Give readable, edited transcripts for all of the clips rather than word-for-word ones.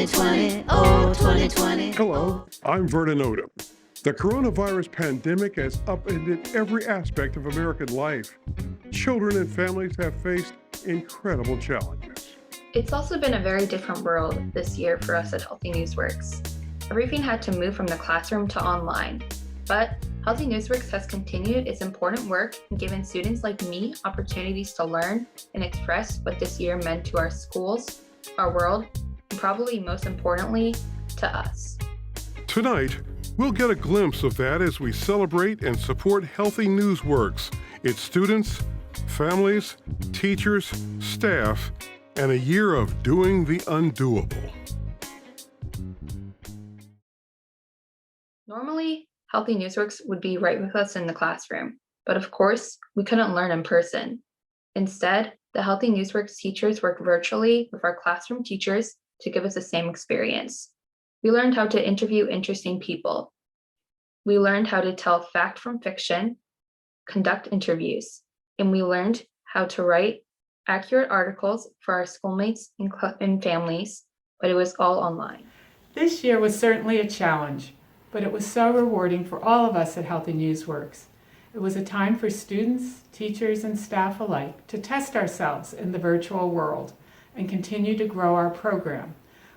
2020, oh 2020. Hello, I'm Vernon Odom. The coronavirus pandemic has upended every aspect of American life. Children and families have faced incredible challenges. It's also been a very different world this year for us at Healthy NewsWorks. Everything had to move from the classroom to online, but Healthy NewsWorks has continued its important work and given students like me opportunities to learn and express what this year meant to our schools, our world, and probably most importantly, to us. Tonight, we'll get a glimpse of that as we celebrate and support Healthy NewsWorks, its students, families, teachers, staff, and a year of doing the undoable. Normally, Healthy NewsWorks would be right with us in the classroom, but of course, we couldn't learn in person. Instead, the Healthy NewsWorks teachers worked virtually with our classroom teachers to give us the same experience. We learned how to interview interesting people. We learned how to tell fact from fiction, conduct interviews, and we learned how to write accurate articles for our schoolmates and families, but it was all online. This year was certainly a challenge, but it was so rewarding for all of us at Healthy NewsWorks. It was a time for students, teachers, and staff alike to test ourselves in the virtual world and continue to grow our program.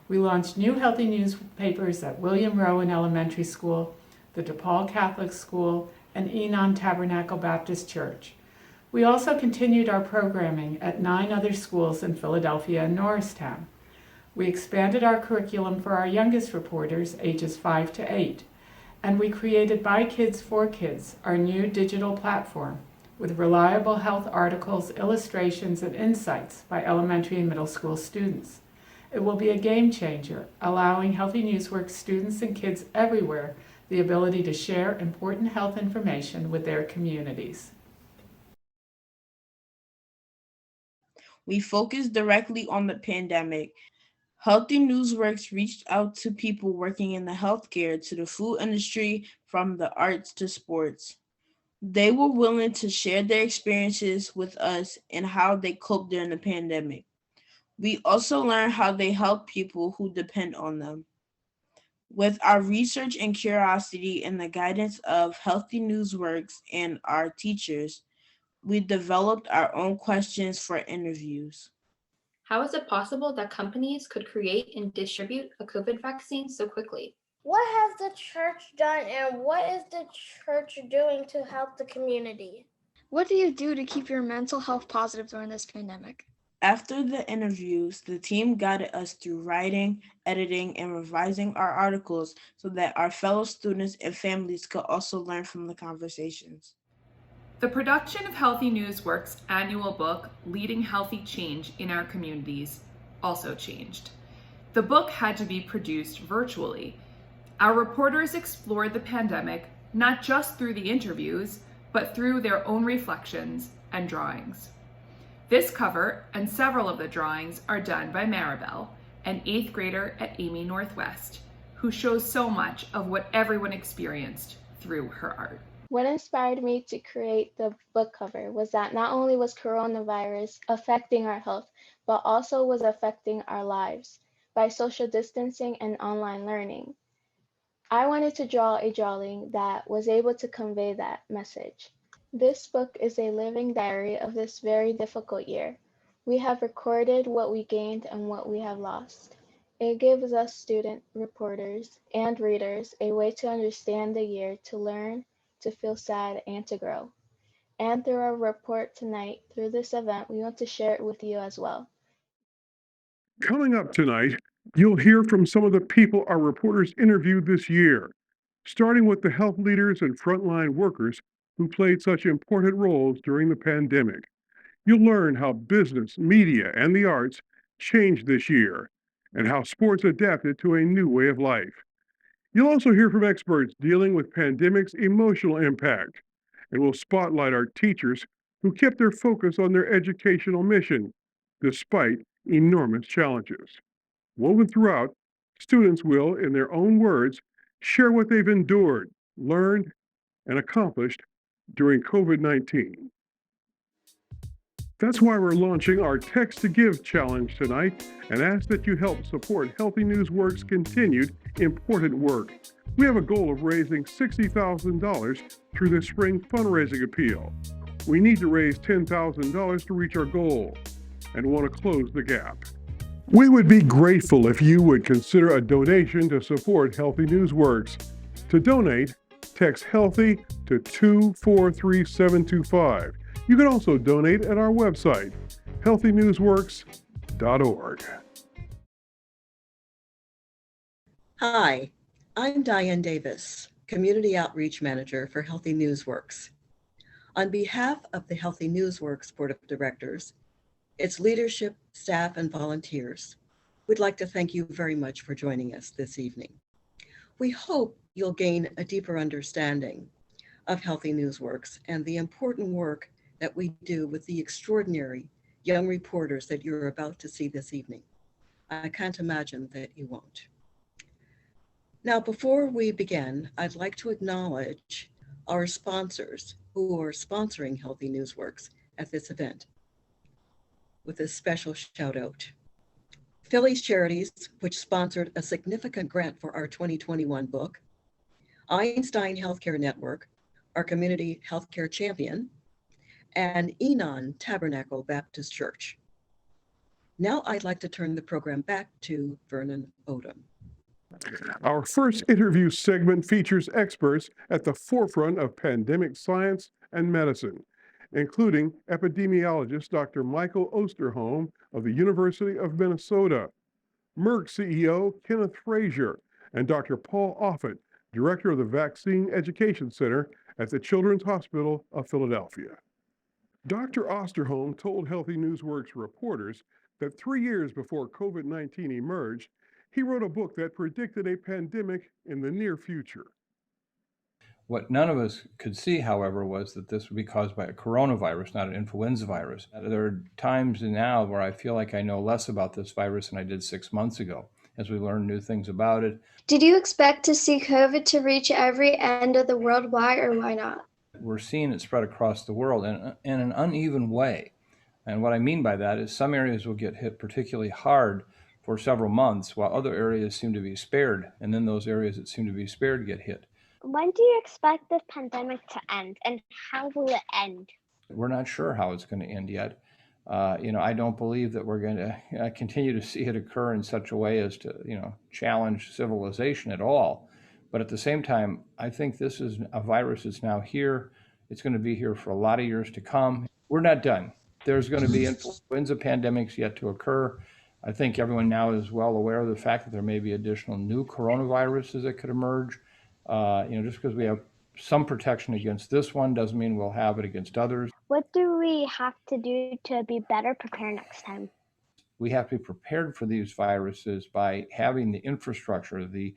We launched new Healthy newspapers at William Rowan Elementary School, the DePaul Catholic School, and Enon Tabernacle Baptist Church. We also continued our programming at 9 other schools in Philadelphia and Norristown. We expanded our curriculum for our youngest reporters, ages 5 to 8, and we created By Kids for Kids, our new digital platform, with reliable health articles, illustrations, and insights by elementary and middle school students. It will be a game changer, allowing Healthy NewsWorks students and kids everywhere the ability to share important health information with their communities. We focused directly on the pandemic. Healthy NewsWorks reached out to people working in the healthcare, to the food industry, from the arts to sports. They were willing to share their experiences with us and how they coped during the pandemic. We also learned how they help people who depend on them. With our research and curiosity and the guidance of Healthy NewsWorks and our teachers, we developed our own questions for interviews. How is it possible that companies could create and distribute a COVID vaccine so quickly? What has the church done and what is the church doing to help the community? What do you do to keep your mental health positive during this pandemic? After the interviews, the team guided us through writing, editing, and revising our articles so that our fellow students and families could also learn from the conversations. The production of Healthy NewsWorks' annual book, Leading Healthy Change in Our Communities, also changed. The book had to be produced virtually. Our reporters explored the pandemic not just through the interviews, but through their own reflections and drawings. This cover and several of the drawings are done by Maribel, an 8th grader at Amy Northwest, who shows so much of what everyone experienced through her art. What inspired me to create the book cover was that not only was coronavirus affecting our health, but also was affecting our lives by social distancing and online learning. I wanted to draw a drawing that was able to convey that message. This book is a living diary of this very difficult year. We have recorded what we gained and what we have lost. It gives us student reporters and readers a way to understand the year, to learn, to feel sad, and to grow. And through our report tonight, through this event, we want to share it with you as well. Coming up tonight, you'll hear from some of the people our reporters interviewed this year, starting with the health leaders and frontline workers who played such important roles during the pandemic. You'll learn how business, media, and the arts changed this year, and how sports adapted to a new way of life. You'll also hear from experts dealing with pandemic's emotional impact, and we'll spotlight our teachers who kept their focus on their educational mission, despite enormous challenges. Woven throughout, students will, in their own words, share what they've endured, learned, and accomplished during COVID-19. That's why we're launching our Text to Give challenge tonight and ask that you help support Healthy NewsWorks' continued important work. We have a goal of raising $60,000 through this spring fundraising appeal. We need to raise $10,000 to reach our goal and want to close the gap. We would be grateful if you would consider a donation to support Healthy NewsWorks. To donate, text HEALTHY to 243725. You can also donate at our website, healthynewsworks.org. Hi, I'm Diane Davis, Community Outreach Manager for Healthy NewsWorks. On behalf of the Healthy NewsWorks Board of Directors, its leadership, staff, and volunteers, we'd like to thank you very much for joining us this evening. We hope you'll gain a deeper understanding of Healthy NewsWorks and the important work that we do with the extraordinary young reporters that you're about to see this evening. I can't imagine that you won't. Now, before we begin, I'd like to acknowledge our sponsors who are sponsoring Healthy NewsWorks at this event with a special shout out. Phillies Charities, which sponsored a significant grant for our 2021 book, Einstein Healthcare Network, our community healthcare champion, and Enon Tabernacle Baptist Church. Now I'd like to turn the program back to Vernon Odom. Our first interview segment features experts at the forefront of pandemic science and medicine, including epidemiologist Dr. Michael Osterholm of the University of Minnesota, Merck CEO Kenneth Frazier, and Dr. Paul Offit, Director of the Vaccine Education Center at the Children's Hospital of Philadelphia. Dr. Osterholm told Healthy NewsWorks reporters that 3 years before COVID-19 emerged, he wrote a book that predicted a pandemic in the near future. What none of us could see, however, was that this would be caused by a coronavirus, not an influenza virus. There are times now where I feel like I know less about this virus than I did 6 months ago, as we learn new things about it. Did you expect to see COVID to reach every end of the world? Why or why not? We're seeing it spread across the world in an uneven way. And what I mean by that is some areas will get hit particularly hard for several months, while other areas seem to be spared. And then those areas that seem to be spared get hit. When do you expect this pandemic to end, and how will it end? We're not sure how it's going to end yet. I don't believe that we're going to continue to see it occur in such a way as to, challenge civilization at all. But at the same time, I think this is a virus that's now here. It's going to be here for a lot of years to come. We're not done. There's going to be influenza pandemics yet to occur. I think everyone now is well aware of the fact that there may be additional new coronaviruses that could emerge. Just because we have some protection against this one doesn't mean we'll have it against others. What do we have to do to be better prepared next time? We have to be prepared for these viruses by having the infrastructure, the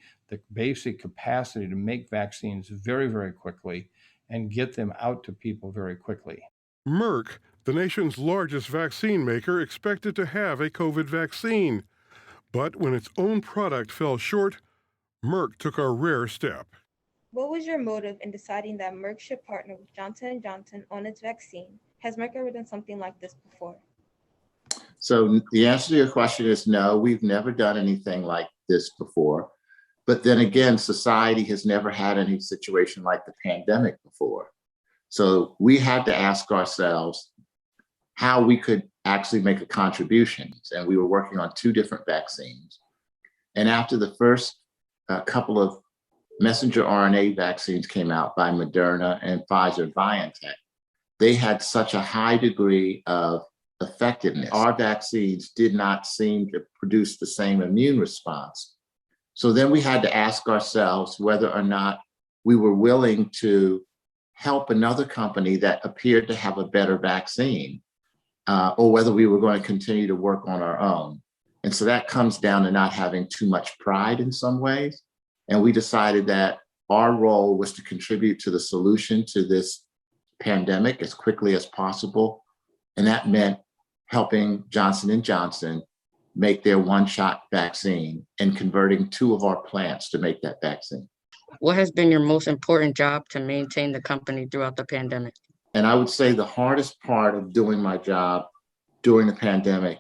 basic capacity to make vaccines very, very quickly and get them out to people very quickly. Merck, the nation's largest vaccine maker, expected to have a COVID vaccine. But when its own product fell short, Merck took a rare step. What was your motive in deciding that Merck should partner with Johnson & Johnson on its vaccine? Has Merck ever done something like this before? So the answer to your question is no, we've never done anything like this before. But then again, society has never had any situation like the pandemic before. So we had to ask ourselves how we could actually make a contribution. And we were working on 2 different vaccines. And after the first couple of messenger RNA vaccines came out by Moderna and Pfizer-BioNTech, they had such a high degree of effectiveness. Our vaccines did not seem to produce the same immune response. So then we had to ask ourselves whether or not we were willing to help another company that appeared to have a better vaccine, or whether we were going to continue to work on our own. And so that comes down to not having too much pride in some ways. And we decided that our role was to contribute to the solution to this pandemic as quickly as possible. And that meant helping Johnson & Johnson make their one-shot vaccine and converting 2 of our plants to make that vaccine. What has been your most important job to maintain the company throughout the pandemic? And I would say the hardest part of doing my job during the pandemic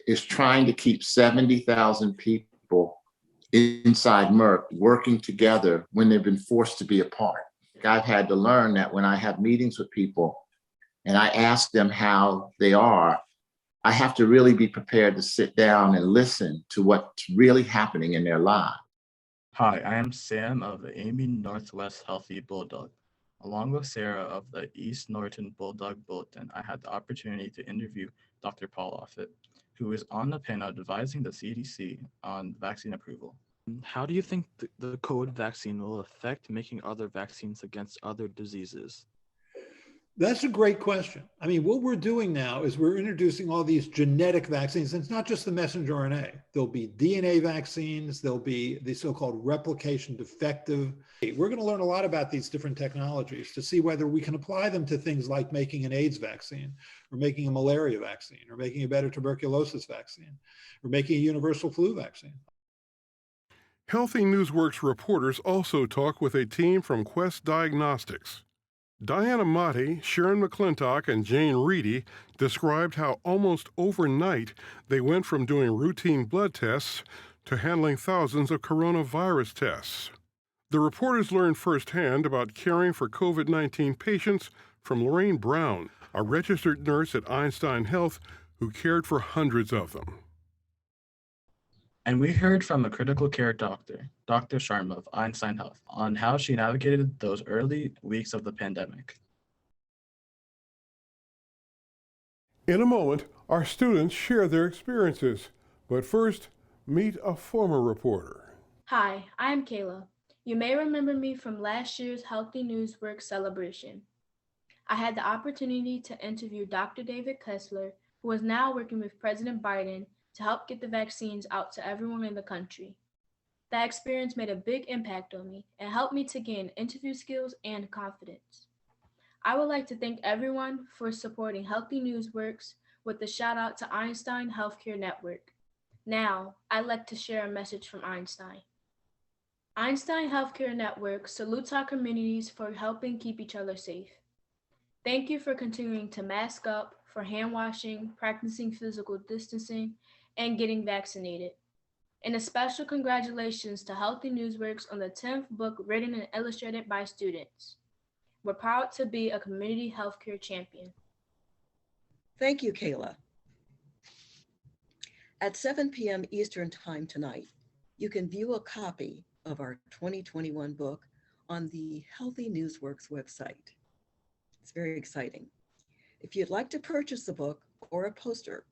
is trying to keep 70,000 people inside Merck working together when they've been forced to be apart. I've had to learn that when I have meetings with people and I ask them how they are, I have to really be prepared to sit down and listen to what's really happening in their lives. Hi, I am Sam of the Amy Northwest Healthy Bulldog. Along with Sarah of the East Norton Bulldog Bulletin, I had the opportunity to interview Dr. Paul Offit, who is on the panel advising the CDC on vaccine approval. How do you think the COVID vaccine will affect making other vaccines against other diseases? That's a great question. I mean, what we're doing now is we're introducing all these genetic vaccines. And it's not just the messenger RNA. There'll be DNA vaccines. There'll be the so-called replication defective. We're going to learn a lot about these different technologies to see whether we can apply them to things like making an AIDS vaccine, or making a malaria vaccine, or making a better tuberculosis vaccine, or making a universal flu vaccine. Healthy NewsWorks reporters also talk with a team from Quest Diagnostics. Diana Motti, Sharon McClintock, and Jane Reedy described how almost overnight they went from doing routine blood tests to handling thousands of coronavirus tests. The reporters learned firsthand about caring for COVID-19 patients from Lorraine Brown, a registered nurse at Einstein Health who cared for hundreds of them. And we heard from a critical care doctor, Dr. Sharma of Einstein Health, on how she navigated those early weeks of the pandemic. In a moment, our students share their experiences, but first, meet a former reporter. Hi, I am Kayla. You may remember me from last year's Healthy NewsWorks celebration. I had the opportunity to interview Dr. David Kessler, who is now working with President Biden to help get the vaccines out to everyone in the country. That experience made a big impact on me and helped me to gain interview skills and confidence. I would like to thank everyone for supporting Healthy NewsWorks with a shout out to Einstein Healthcare Network. Now, I'd like to share a message from Einstein. Einstein Healthcare Network salutes our communities for helping keep each other safe. Thank you for continuing to mask up, for hand washing, practicing physical distancing, and getting vaccinated. And a special congratulations to Healthy NewsWorks on the 10th book written and illustrated by students. We're proud to be a community healthcare champion. Thank you, Kayla. At 7 p.m. Eastern Time tonight, you can view a copy of our 2021 book on the Healthy NewsWorks website. It's very exciting. If you'd like to purchase the book or a poster,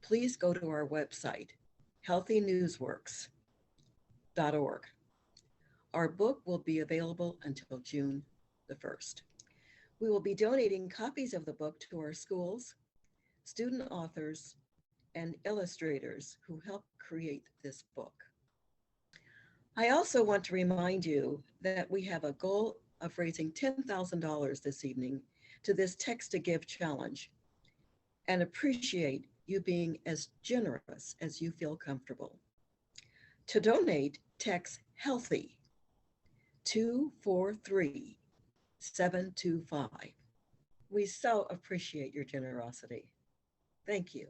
please go to our website, healthynewsworks.org. Our book will be available until June the 1st. We will be donating copies of the book to our schools, student authors, and illustrators who helped create this book. I also want to remind you that we have a goal of raising $10,000 this evening to this Text to Give challenge, and appreciate you being as generous as you feel comfortable. To donate, text HEALTHY 243725. We so appreciate your generosity. Thank you.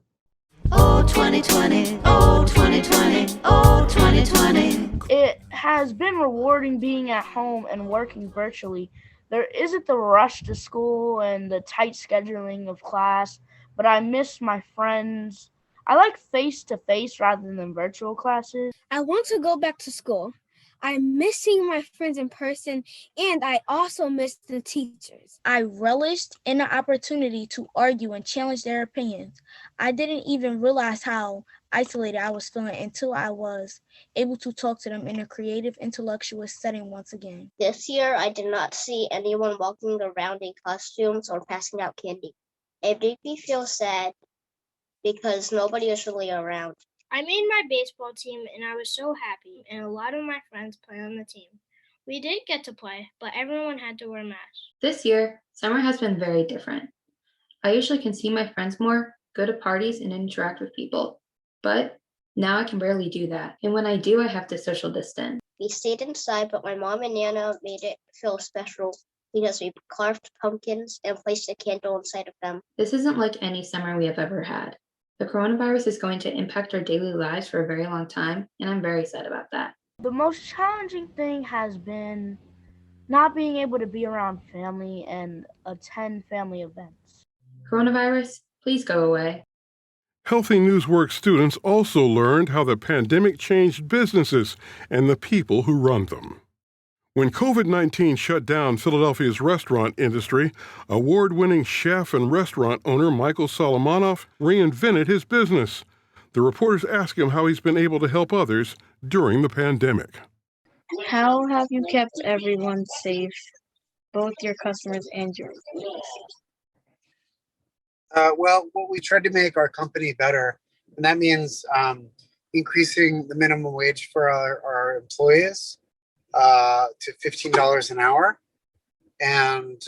Oh, 2020, oh, 2020, oh, 2020. It has been rewarding being at home and working virtually. There isn't the rush to school and the tight scheduling of class, but I miss my friends. I like face-to-face rather than virtual classes. I want to go back to school. I miss seeing my friends in person, and I also miss the teachers. I relished in the opportunity to argue and challenge their opinions. I didn't even realize how isolated I was feeling until I was able to talk to them in a creative, intellectual setting once again. This year, I did not see anyone walking around in costumes or passing out candy. It made me feel sad because nobody is really around. I made my baseball team, and I was so happy, and a lot of my friends play on the team. We did get to play, but everyone had to wear masks. This year, summer has been very different. I usually can see my friends more, go to parties, and interact with people. But now I can barely do that. And when I do, I have to social distance. We stayed inside, but my mom and Nana made it feel special because we carved pumpkins and placed a candle inside of them. This isn't like any summer we have ever had. The coronavirus is going to impact our daily lives for a very long time, and I'm very sad about that. The most challenging thing has been not being able to be around family and attend family events. Coronavirus, please go away. Healthy NewsWorks students also learned how the pandemic changed businesses and the people who run them. When COVID-19 shut down Philadelphia's restaurant industry, award-winning chef and restaurant owner Michael Solomonoff reinvented his business. The reporters asked him how he's been able to help others during the pandemic. How have you kept everyone safe, both your customers and your employees? Well, we tried to make our company better, and that means increasing the minimum wage for our employees to $15 an hour, and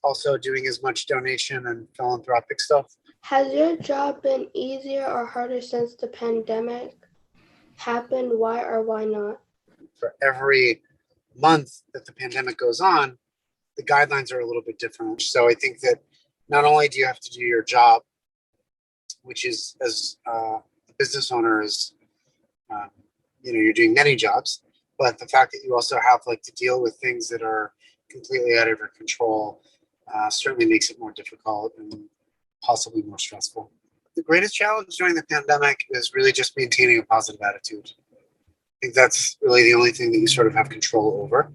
also doing as much donation and philanthropic stuff. Has your job been easier or harder since the pandemic happened? Why or why not? For every month that the pandemic goes on, the guidelines are a little bit different. So I think that not only do you have to do your job, which is as a business owner is, you're doing many jobs, but the fact that you also have to deal with things that are completely out of your control certainly makes it more difficult and possibly more stressful. The greatest challenge during the pandemic is really just maintaining a positive attitude. I think that's really the only thing that you sort of have control over.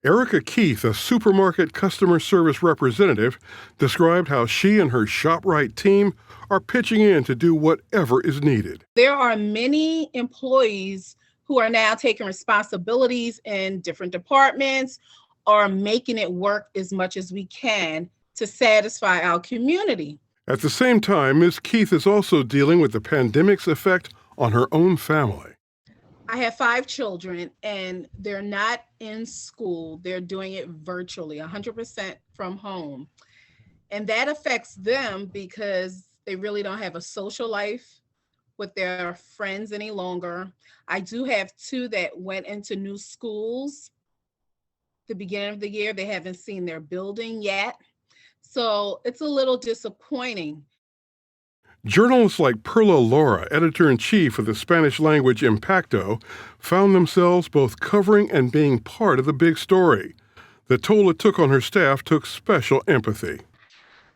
Erica Keith, a supermarket customer service representative, described how she and her ShopRite team are pitching in to do whatever is needed. There are many employees who are now taking responsibilities in different departments or making it work as much as we can to satisfy our community. At the same time, Ms. Keith is also dealing with the pandemic's effect on her own family. I have 5 children and they're not in school. They're doing it virtually, 100% from home. And that affects them because they really don't have a social life with their friends any longer. I do have 2 that went into new schools the beginning of the year. They haven't seen their building yet. So it's a little disappointing. Journalists like Perla Laura, editor-in-chief of the Spanish-language Impacto, found themselves both covering and being part of the big story. The toll it took on her staff took special empathy.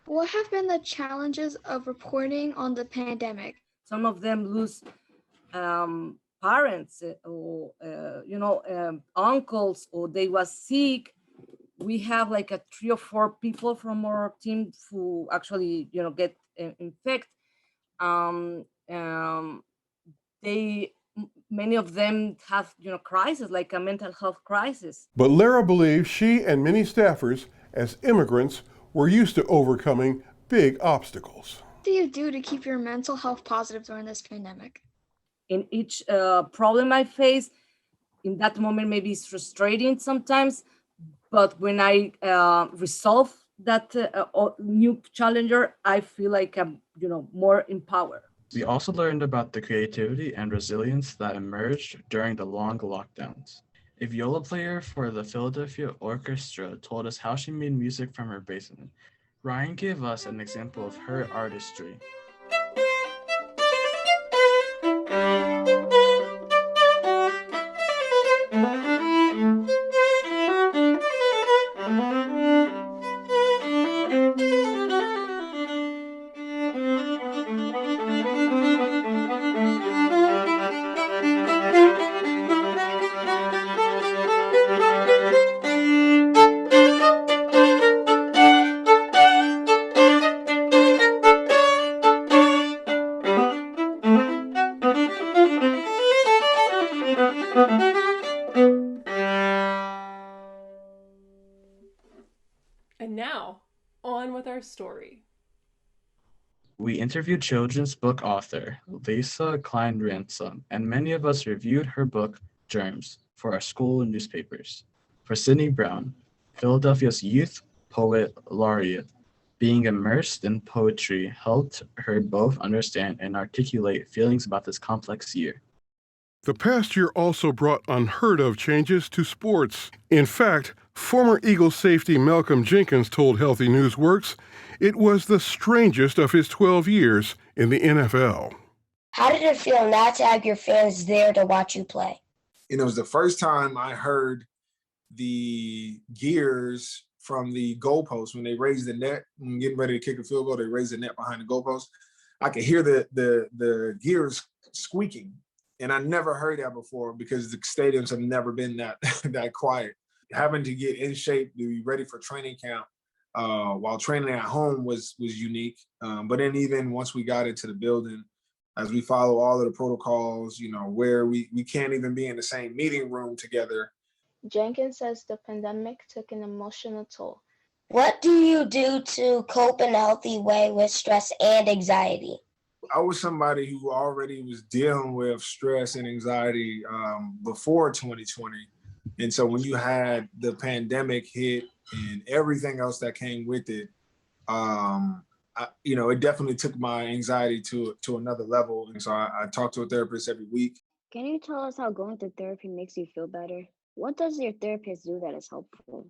What have been the challenges of reporting on the pandemic? Some of them lose parents or uncles, or they was sick. We have like 3 or 4 people from our team who actually get infected. Many of them have crisis, like a mental health crisis. But Lara believes she and many staffers, as immigrants, were used to overcoming big obstacles. What do you do to keep your mental health positive during this pandemic? In each problem I face, in that moment, maybe it's frustrating sometimes, but when I resolve that new challenger, I feel like I'm, more empowered. We also learned about the creativity and resilience that emerged during the long lockdowns. A viola player for the Philadelphia Orchestra told us how she made music from her basement. Ryan gave us an example of her artistry. And now, on with our story. We interviewed children's book author Lisa Klein-Ransom, and many of us reviewed her book, Germs, for our school newspapers. For Sydney Brown, Philadelphia's youth poet laureate, being immersed in poetry helped her both understand and articulate feelings about this complex year. The past year also brought unheard-of changes to sports. In fact, former Eagles safety Malcolm Jenkins told Healthy NewsWorks it was the strangest of his 12 years in the NFL. How did it feel not to have your fans there to watch you play? And it was the first time I heard the gears from the goalpost when they raised the net, when getting ready to kick a field goal, they raised the net behind the goalpost. I could hear the gears squeaking. And I never heard that before because the stadiums have never been that quiet. Having to get in shape to be ready for training camp while training at home was unique. But then even once we got into the building, as we follow all of the protocols, where we can't even be in the same meeting room together. Jenkins says the pandemic took an emotional toll. What do you do to cope in a healthy way with stress and anxiety? I was somebody who already was dealing with stress and anxiety before 2020. And so when you had the pandemic hit and everything else that came with it, it definitely took my anxiety to another level. And so I talk to a therapist every week. Can you tell us how going to therapy makes you feel better? What does your therapist do that is helpful?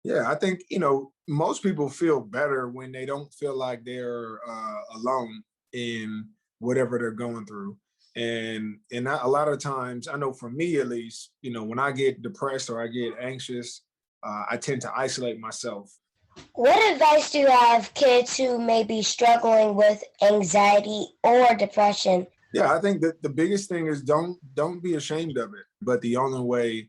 Yeah, I think, most people feel better when they don't feel like they're alone in whatever they're going through. And a lot of times, I know for me at least, when I get depressed or I get anxious, I tend to isolate myself. What advice do you have kids who may be struggling with anxiety or depression? Yeah, I think that the biggest thing is don't be ashamed of it. But the only way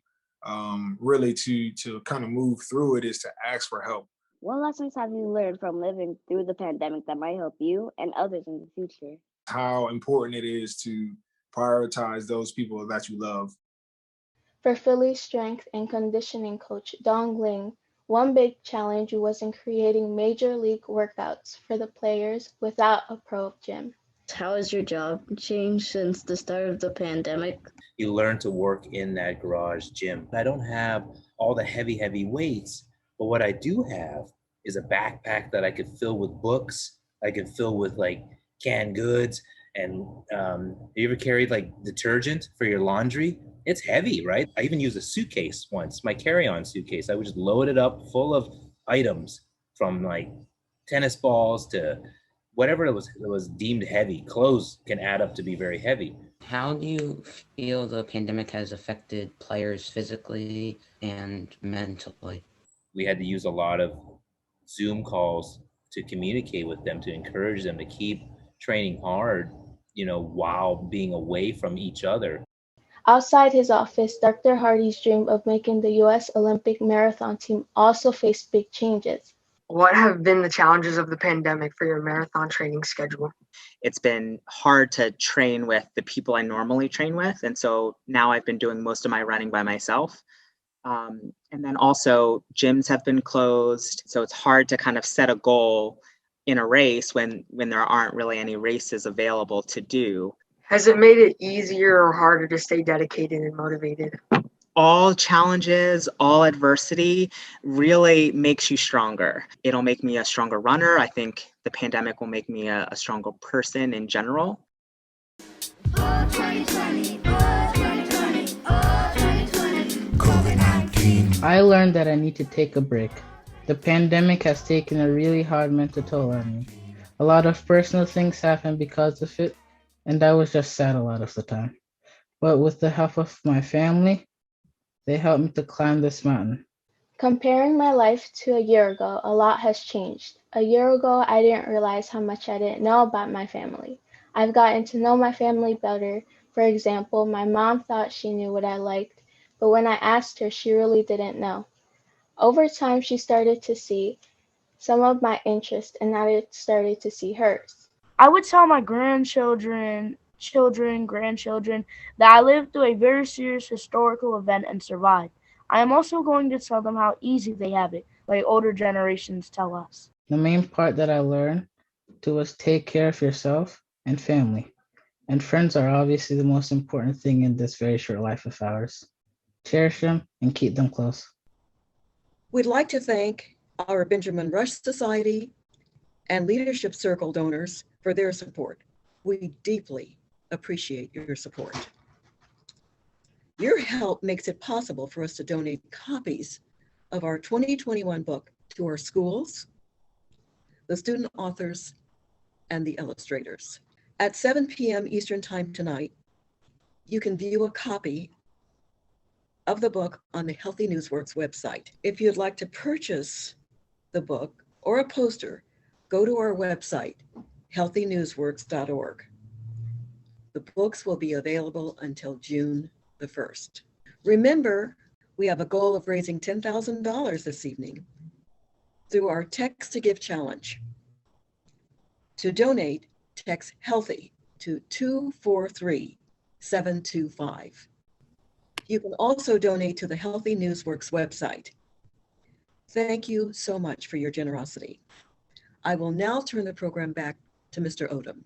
really to kind of move through it is to ask for help. What lessons have you learned from living through the pandemic that might help you and others in the future? How important it is to prioritize those people that you love. For Philly strength and conditioning coach Dong Ling, one big challenge was in creating major league workouts for the players without a pro gym. How has your job changed since the start of the pandemic? You learn to work in that garage gym. I don't have all the heavy weights, but what I do have is a backpack that I could fill with books. I could fill with like canned goods. And you ever carried like detergent for your laundry? It's heavy, right? I even used a suitcase once, my carry-on suitcase. I would just load it up full of items from like tennis balls to whatever it was deemed heavy. Clothes can add up to be very heavy. How do you feel the pandemic has affected players physically and mentally? We had to use a lot of Zoom calls to communicate with them, to encourage them to keep training hard, while being away from each other. Outside his office, Dr. Hardy's dream of making the U.S. Olympic marathon team also faced big changes. What have been the challenges of the pandemic for your marathon training schedule? It's been hard to train with the people I normally train with. And so now I've been doing most of my running by myself. And then also gyms have been closed. So it's hard to kind of set a goal in a race when there aren't really any races available to do. Has it made it easier or harder to stay dedicated and motivated? All challenges, all adversity really makes you stronger. It'll make me a stronger runner. I think the pandemic will make me a stronger person in general. I learned that I need to take a break. The pandemic has taken a really hard mental toll on me. A lot of personal things happened because of it, and I was just sad a lot of the time. But with the help of my family, they helped me to climb this mountain. Comparing my life to a year ago, a lot has changed. A year ago, I didn't realize how much I didn't know about my family. I've gotten to know my family better. For example, my mom thought she knew what I liked, but when I asked her, she really didn't know. Over time, she started to see some of my interests, and I started to see hers. I would tell my grandchildren, grandchildren, that I lived through a very serious historical event and survived. I am also going to tell them how easy they have it, like older generations tell us. The main part that I learned was take care of yourself and family. And friends are obviously the most important thing in this very short life of ours. Cherish them and keep them close. We'd like to thank our Benjamin Rush Society and Leadership Circle donors for their support. We deeply appreciate your support. Your help makes it possible for us to donate copies of our 2021 book to our schools, the student authors, and the illustrators. At 7 p.m. Eastern Time tonight, you can view a copy of the book on the Healthy NewsWorks website. If you'd like to purchase the book or a poster, go to our website, healthynewsworks.org. The books will be available until June the 1st. Remember, we have a goal of raising $10,000 this evening through our Text to Give challenge. To donate, text HEALTHY to 243725. You can also donate to the Healthy NewsWorks website. Thank you so much for your generosity. I will now turn the program back to Mr. Odom.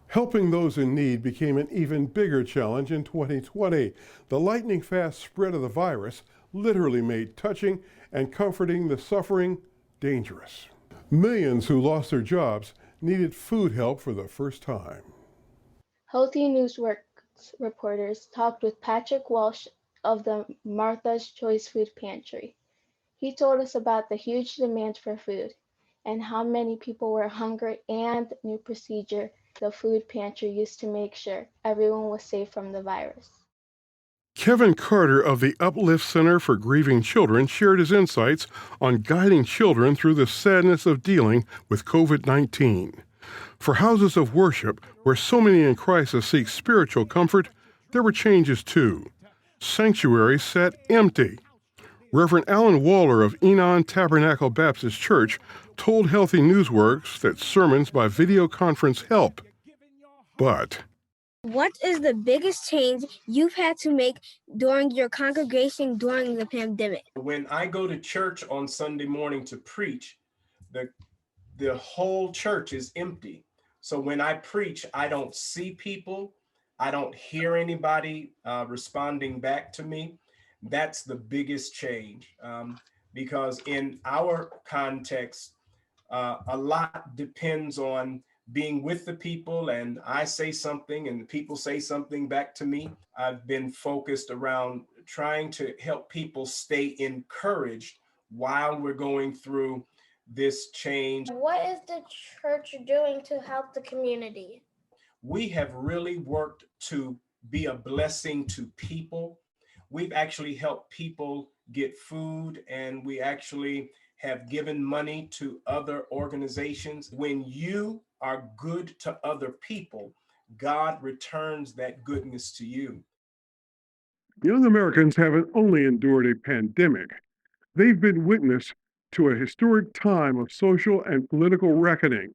Helping those in need became an even bigger challenge in 2020. The lightning-fast spread of the virus literally made touching and comforting the suffering dangerous. Millions who lost their jobs needed food help for the first time. Healthy NewsWorks reporters talked with Patrick Walsh of the Martha's Choice Food Pantry. He told us about the huge demand for food and how many people were hungry and new procedure the food pantry used to make sure everyone was safe from the virus. Kevin Carter of the Uplift Center for Grieving Children shared his insights on guiding children through the sadness of dealing with COVID-19. For houses of worship, where so many in crisis seek spiritual comfort, there were changes too. Sanctuaries sat empty. Reverend Alan Waller of Enon Tabernacle Baptist Church told Healthy NewsWorks that sermons by video conference help. But what is the biggest change you've had to make during your congregation during the pandemic? When I go to church on Sunday morning to preach, the whole church is empty. So when I preach, I don't see people. I don't hear anybody responding back to me. That's the biggest change because in our context, a lot depends on being with the people, and I say something and the people say something back to me. I've been focused around trying to help people stay encouraged while we're going through this change. What is the church doing to help the community? We have really worked to be a blessing to people. We've actually helped people get food, and we actually have given money to other organizations. When you are good to other people, God returns that goodness to you. Young Americans haven't only endured a pandemic, they've been witness to a historic time of social and political reckoning.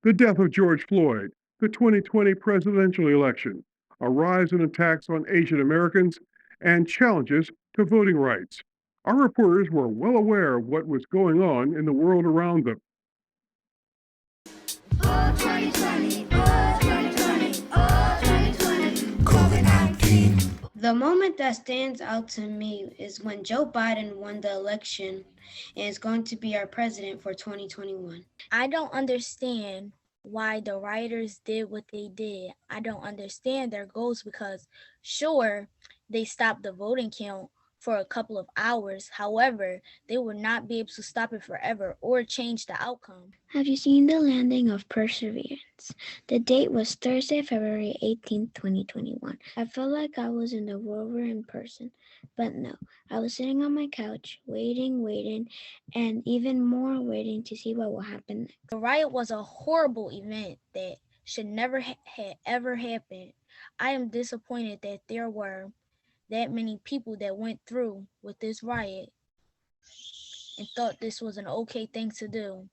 The death of George Floyd, the 2020 presidential election, a rise in attacks on Asian Americans, and challenges to voting rights. Our reporters were well aware of what was going on in the world around them. COVID-19. The moment that stands out to me is when Joe Biden won the election and is going to be our president for 2021. I don't understand why the rioters did what they did. I don't understand their goals because, sure, they stopped the voting count for a couple of hours. However, they will not be able to stop it forever or change the outcome. Have you seen the landing of Perseverance? The date was Thursday, February 18th, 2021. I felt like I was in the rover in person, but no. I was sitting on my couch, waiting, and even more waiting to see what will happen next. The riot was a horrible event that should never ever happen. I am disappointed that there were that many people that went through with this riot and thought this was an okay thing to do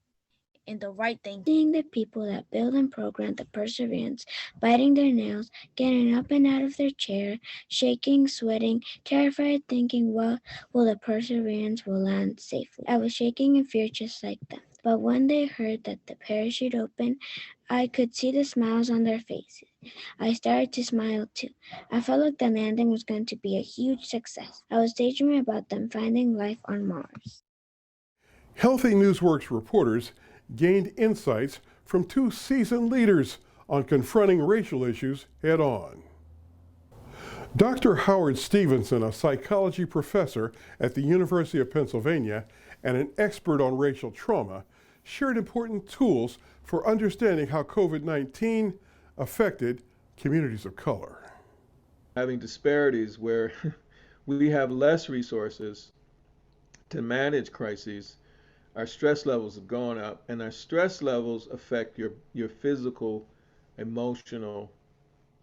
and the right thing. Seeing the people that build and program the Perseverance, biting their nails, getting up and out of their chair, shaking, sweating, terrified, thinking, well, the Perseverance will land safely. I was shaking in fear just like them. But when they heard that the parachute opened, I could see the smiles on their faces. I started to smile too. I felt like the landing was going to be a huge success. I was daydreaming about them finding life on Mars. Healthy NewsWorks reporters gained insights from two seasoned leaders on confronting racial issues head on. Dr. Howard Stevenson, a psychology professor at the University of Pennsylvania and an expert on racial trauma, shared important tools for understanding how COVID-19 affected communities of color. Having disparities where we have less resources to manage crises, our stress levels have gone up, and our stress levels affect your physical, emotional,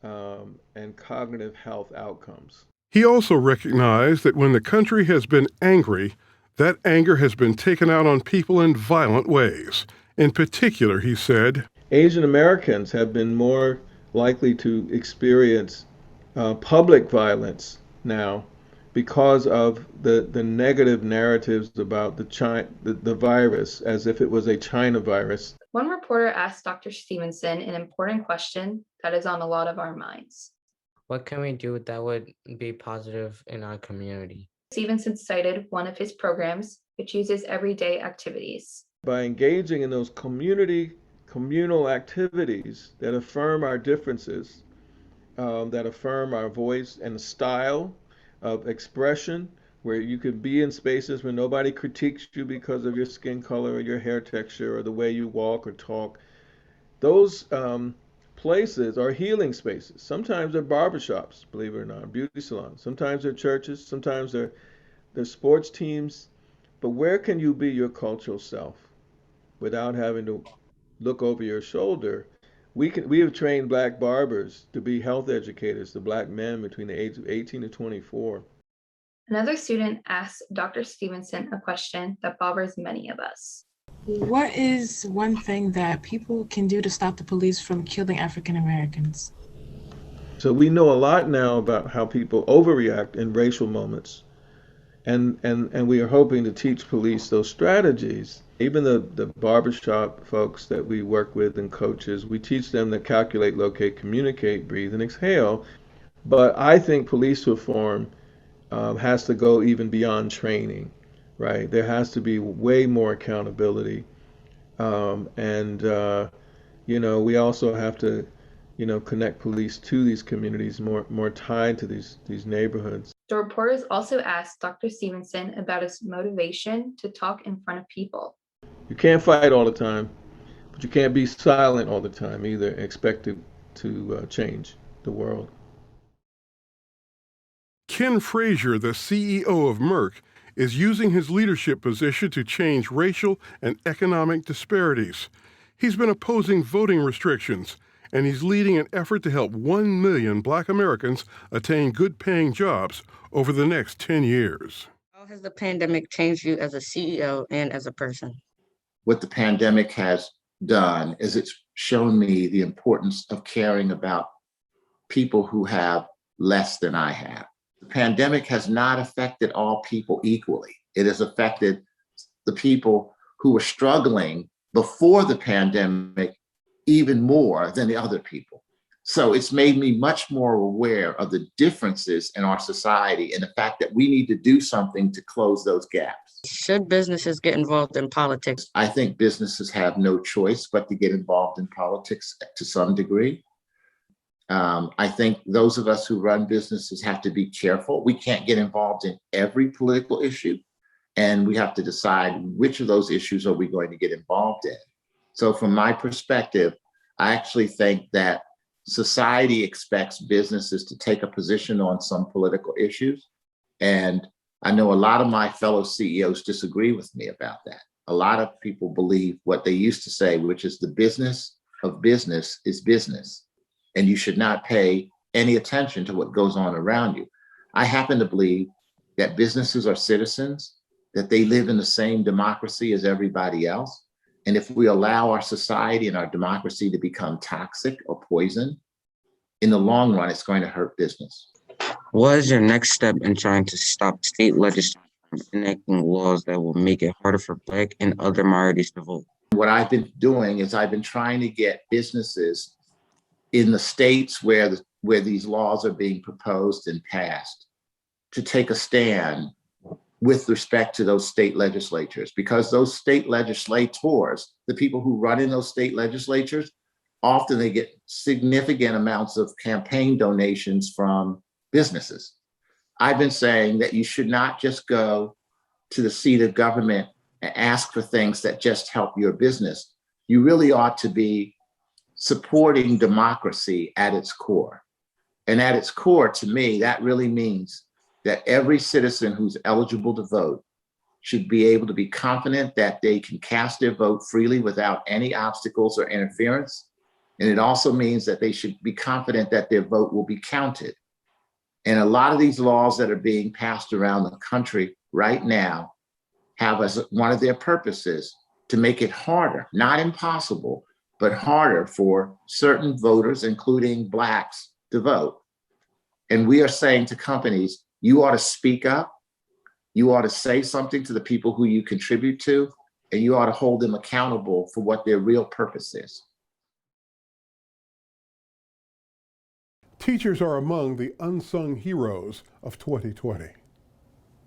and cognitive health outcomes. He also recognized that when the country has been angry, that anger has been taken out on people in violent ways. In particular, he said, Asian Americans have been more likely to experience public violence now because of the negative narratives about the virus as if it was a China virus. One reporter asked Dr. Stevenson an important question that is on a lot of our minds. What can we do that would be positive in our community? Stevenson cited one of his programs, which uses everyday activities. By engaging in those communal activities that affirm our differences, that affirm our voice and style of expression, where you can be in spaces where nobody critiques you because of your skin color or your hair texture or the way you walk or talk. Those places are healing spaces. Sometimes they're barbershops, believe it or not, beauty salons. Sometimes they're churches. Sometimes they're sports teams. But where can you be your cultural self without having to look over your shoulder? We have trained black barbers to be health educators to black men between the age of 18 and 24. Another student asked Dr. Stevenson a question that bothers many of us. What is one thing that people can do to stop the police from killing African Americans? So we know a lot now about how people overreact in racial moments. And we are hoping to teach police those strategies. Even the barbershop folks that we work with and coaches, we teach them to calculate, locate, communicate, breathe, and exhale. But I think police reform has to go even beyond training, right? There has to be way more accountability. We also have to, connect police to these communities, more tied to these neighborhoods. The reporters also asked Dr. Stevenson about his motivation to talk in front of people. You can't fight all the time, but you can't be silent all the time either, expect to change the world. Ken Frazier, the CEO of Merck, is using his leadership position to change racial and economic disparities. He's been opposing voting restrictions, and he's leading an effort to help 1 million Black Americans attain good-paying jobs over the next 10 years. How has the pandemic changed you as a CEO and as a person? What the pandemic has done is it's shown me the importance of caring about people who have less than I have. The pandemic has not affected all people equally. It has affected the people who were struggling before the pandemic even more than the other people. So it's made me much more aware of the differences in our society and the fact that we need to do something to close those gaps. Should businesses get involved in politics? I think businesses have no choice but to get involved in politics to some degree. I think those of us who run businesses have to be careful. We can't get involved in every political issue, and we have to decide which of those issues are we going to get involved in. So from my perspective, I actually think that society expects businesses to take a position on some political issues. And I know a lot of my fellow CEOs disagree with me about that. A lot of people believe what they used to say, which is the business of business is business, and you should not pay any attention to what goes on around you. I happen to believe that businesses are citizens, that they live in the same democracy as everybody else. And if we allow our society and our democracy to become toxic or poison, in the long run, it's going to hurt business. What is your next step in trying to stop state legislators from enacting laws that will make it harder for Black and other minorities to vote? What I've been doing is I've been trying to get businesses in the states where these laws are being proposed and passed to take a stand with respect to those state legislatures, because those state legislators, the people who run in those state legislatures, often they get significant amounts of campaign donations from businesses. I've been saying that you should not just go to the seat of government and ask for things that just help your business. You really ought to be supporting democracy at its core. And at its core, to me, that really means that every citizen who's eligible to vote should be able to be confident that they can cast their vote freely without any obstacles or interference. And it also means that they should be confident that their vote will be counted. And a lot of these laws that are being passed around the country right now have as one of their purposes to make it harder, not impossible, but harder for certain voters, including Blacks, to vote. And we are saying to companies, you ought to speak up, you ought to say something to the people who you contribute to, and you ought to hold them accountable for what their real purpose is. Teachers are among the unsung heroes of 2020.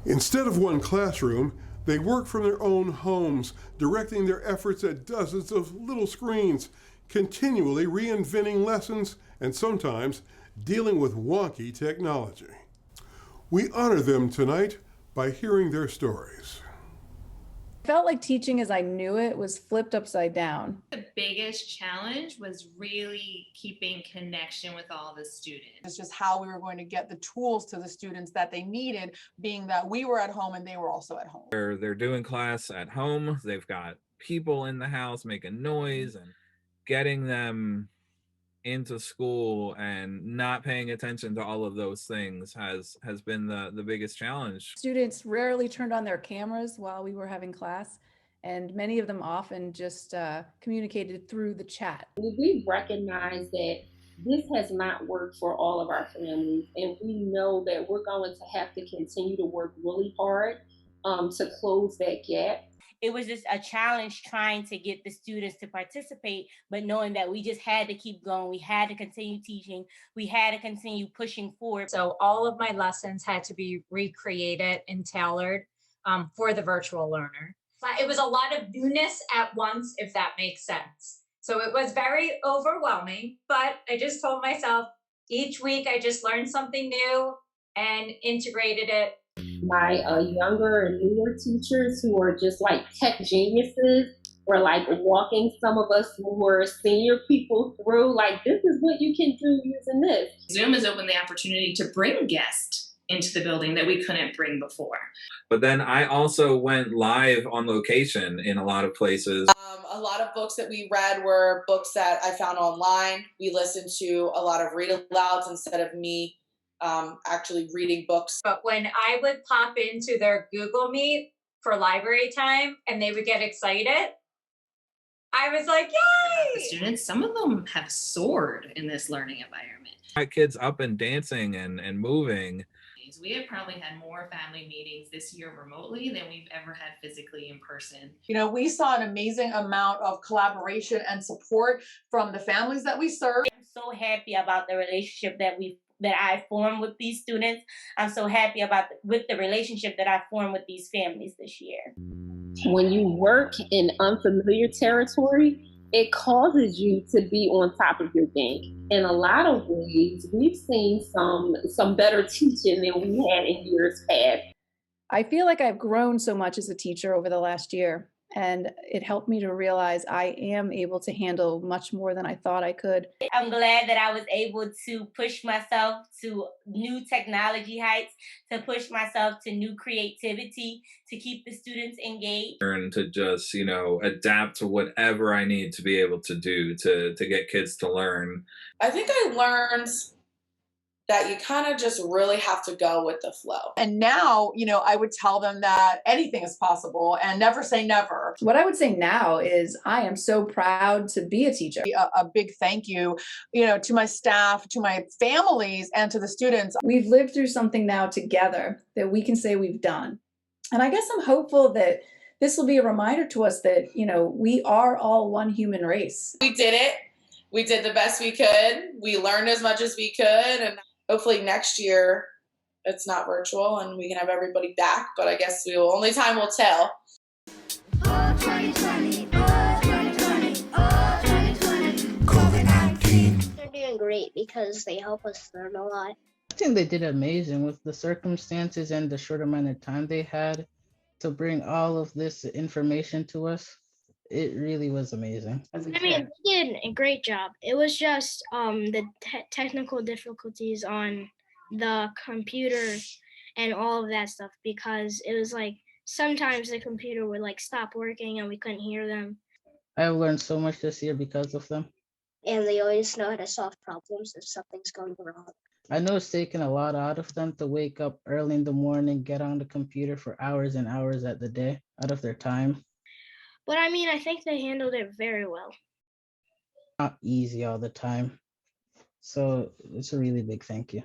Instead of one classroom, they work from their own homes, directing their efforts at dozens of little screens, continually reinventing lessons and sometimes dealing with wonky technology. We honor them tonight by hearing their stories. Felt like teaching as I knew it was flipped upside down. The biggest challenge was really keeping connection with all the students. It's just how we were going to get the tools to the students that they needed, being that we were at home and they were also at home. They're doing class at home. They've got people in the house making noise, and getting them into school and not paying attention to all of those things has been the biggest challenge. Students rarely turned on their cameras while we were having class, and many of them often just communicated through the chat. We recognize that this has not worked for all of our families, and we know that we're going to have to continue to work really hard to close that gap. It was just a challenge trying to get the students to participate, but knowing that we just had to keep going. We had to continue teaching. We had to continue pushing forward. So all of my lessons had to be recreated and tailored for the virtual learner. It was a lot of newness at once, if that makes sense. So it was very overwhelming, but I just told myself each week I just learned something new and integrated it. My younger and newer teachers who are just like tech geniuses were like walking some of us who were senior people through, like, this is what you can do using this. Zoom has opened the opportunity to bring guests into the building that we couldn't bring before. But then I also went live on location in a lot of places. A lot of books that we read were books that I found online. We listened to a lot of read alouds instead of me actually reading books. But when I would pop into their Google Meet for library time and they would get excited, I was like, yay! The students, some of them have soared in this learning environment. Got kids up and dancing and moving. We have probably had more family meetings this year remotely than we've ever had physically in person. You know, we saw an amazing amount of collaboration and support from the families that we serve. I'm so happy about the relationship that I formed with these students. I'm so happy with the relationship that I formed with these families this year. When you work in unfamiliar territory, it causes you to be on top of your game. In a lot of ways, we've seen some better teaching than we had in years past. I feel like I've grown so much as a teacher over the last year, and it helped me to realize I am able to handle much more than I thought I could. I'm glad that I was able to push myself to new technology heights, to push myself to new creativity, to keep the students engaged. Learn to just, adapt to whatever I need to be able to do to get kids to learn. I think I learned that you kind of just really have to go with the flow. And now, I would tell them that anything is possible and never say never. What I would say now is I am so proud to be a teacher. A big thank you, to my staff, to my families, and to the students. We've lived through something now together that we can say we've done. And I guess I'm hopeful that this will be a reminder to us that, we are all one human race. We did it. We did the best we could. We learned as much as we could. And hopefully next year it's not virtual and we can have everybody back, but I guess only time will tell. COVID-19. They're doing great because they help us learn a lot. I think they did amazing with the circumstances and the short amount of time they had. to bring all of this information to us. It really was amazing. I mean, they did a great job. It was just the technical difficulties on the computer and all of that stuff, because it was like sometimes the computer would like stop working and we couldn't hear them. I've learned so much this year because of them. And they always know how to solve problems if something's going wrong. I know it's taken a lot out of them to wake up early in the morning, get on the computer for hours and hours at the day out of their time. But I mean, I think they handled it very well. Not easy all the time. So it's a really big thank you.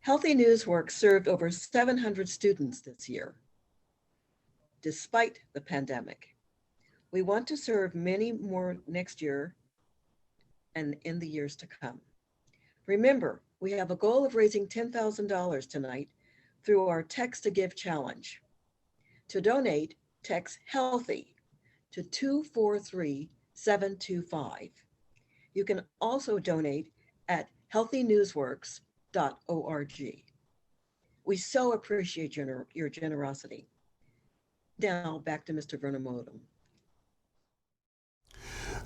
Healthy NewsWorks served over 700 students this year, despite the pandemic. We want to serve many more next year and in the years to come. Remember, we have a goal of raising $10,000 tonight through our Text to Give challenge. To donate, text HEALTHY to 243-725. You can also donate at healthynewsworks.org. We so appreciate your generosity. Now back to Mr. Vernomodum.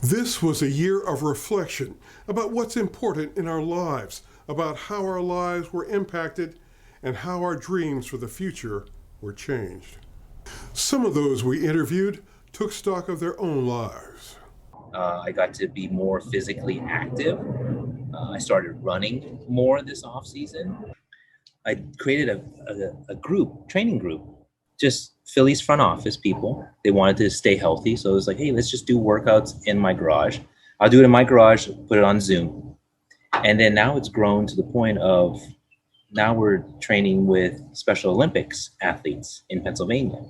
This was a year of reflection about what's important in our lives, about how our lives were impacted, and how our dreams for the future were changed. Some of those we interviewed took stock of their own lives. I got to be more physically active. I started running more this off season. I created a group, training group, just Philly's front office people. They wanted to stay healthy. So it was like, hey, let's just do workouts in my garage. I'll do it in my garage, put it on Zoom. And then now it's grown to the point of now we're training with Special Olympics athletes in Pennsylvania.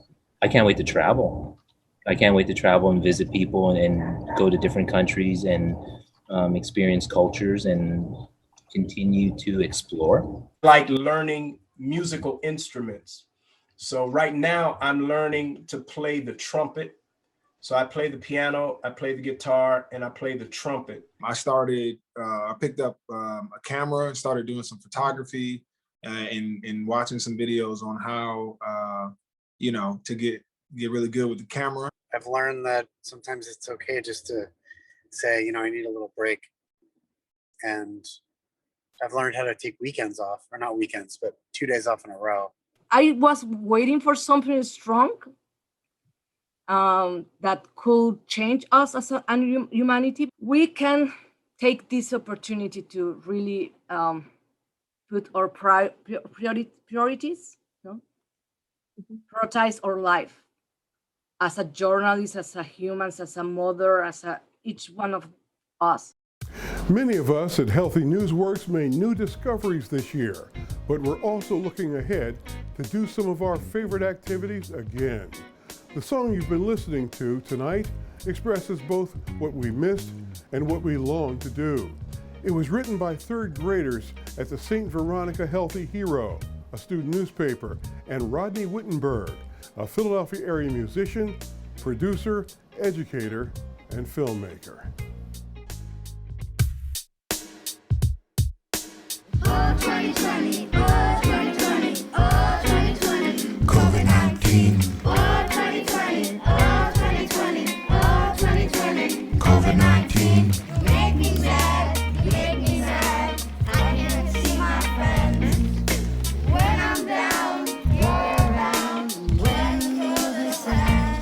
I can't wait to travel. I can't wait to travel and visit people and go to different countries and experience cultures and continue to explore. Like learning musical instruments. So right now I'm learning to play the trumpet. So I play the piano, I play the guitar, and I play the trumpet. I picked up a camera and started doing some photography and watching some videos on how, to get really good with the camera. I've learned that sometimes it's okay just to say, I need a little break. And I've learned how to take weekends off, or not weekends, but 2 days off in a row. I was waiting for something strong that could change us as a humanity. We can take this opportunity to really put our priorities, prioritize our life as a journalist, as a human, as a mother, each one of us. Many of us at Healthy NewsWorks made new discoveries this year, but we're also looking ahead to do some of our favorite activities again. The song you've been listening to tonight expresses both what we missed and what we long to do. It was written by third graders at the St. Veronica Healthy Hero, a student newspaper, and Rodney Wittenberg, a Philadelphia area musician, producer, educator, and filmmaker. Oh, 2020, oh, 2020, oh, 2020. COVID-19. Oh, 2020, oh, 2020, oh, 2020. COVID-19. Make me sad, I can't see my friends. When I'm down, you're around. When the world is sad,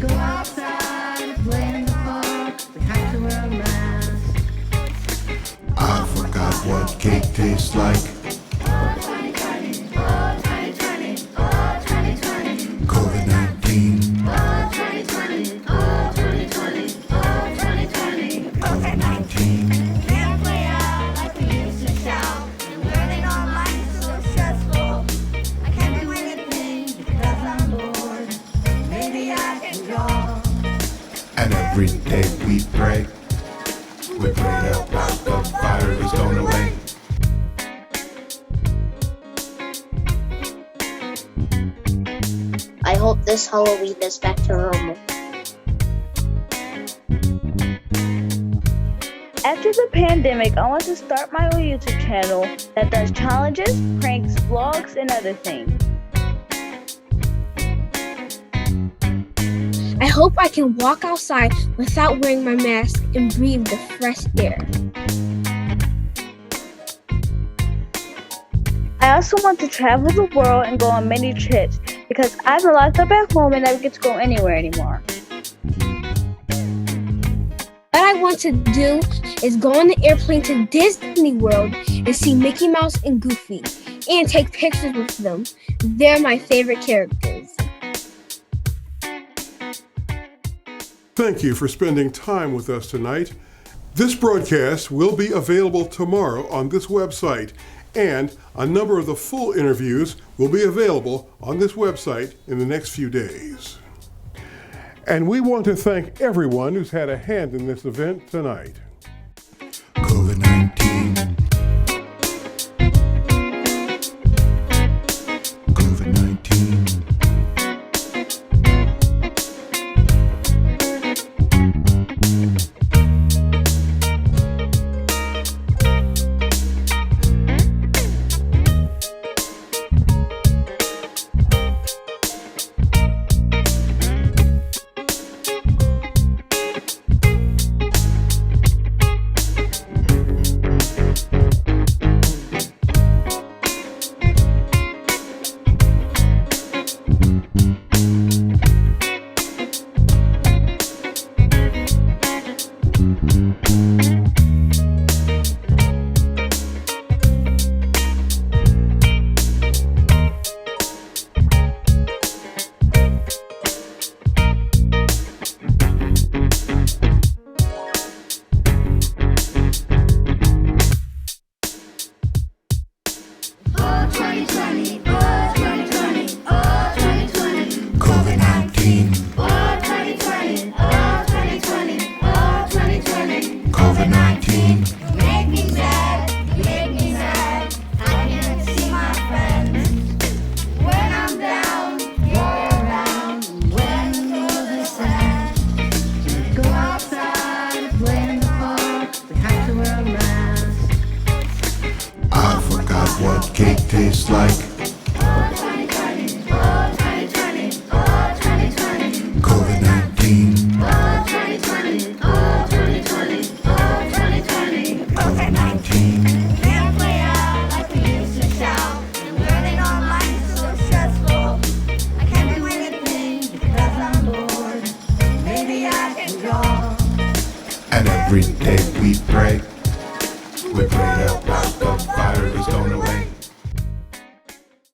go outside, play in the park, we have to wear a mask. I forgot what cake tastes like. Oh, 2020, oh, 2020, oh, 2020. COVID-19. Oh, 2020, oh, 2020, oh, 2020. COVID-19. Can't play out like we used to shout. And learning online is so stressful. I can't do anything because I'm bored. Maybe I can draw. And every day we pray about the virus going away. I hope this Halloween is back to normal. After the pandemic, I want to start my own YouTube channel that does challenges, pranks, vlogs, and other things. I hope I can walk outside without wearing my mask and breathe the fresh air. I also want to travel the world and go on many trips because I've been locked up at home and never get to go anywhere anymore. What I want to do is go on the airplane to Disney World and see Mickey Mouse and Goofy and take pictures with them. They're my favorite characters. Thank you for spending time with us tonight. This broadcast will be available tomorrow on this website, and a number of the full interviews will be available on this website in the next few days. And we want to thank everyone who's had a hand in this event tonight. COVID-19. COVID-19. What cake tastes like. COVID-19. COVID-19. Can't play out like we used to shout. Learning online is so stressful. I can't do anything because I'm bored. Maybe I can draw. And every day we pray about the virus going away.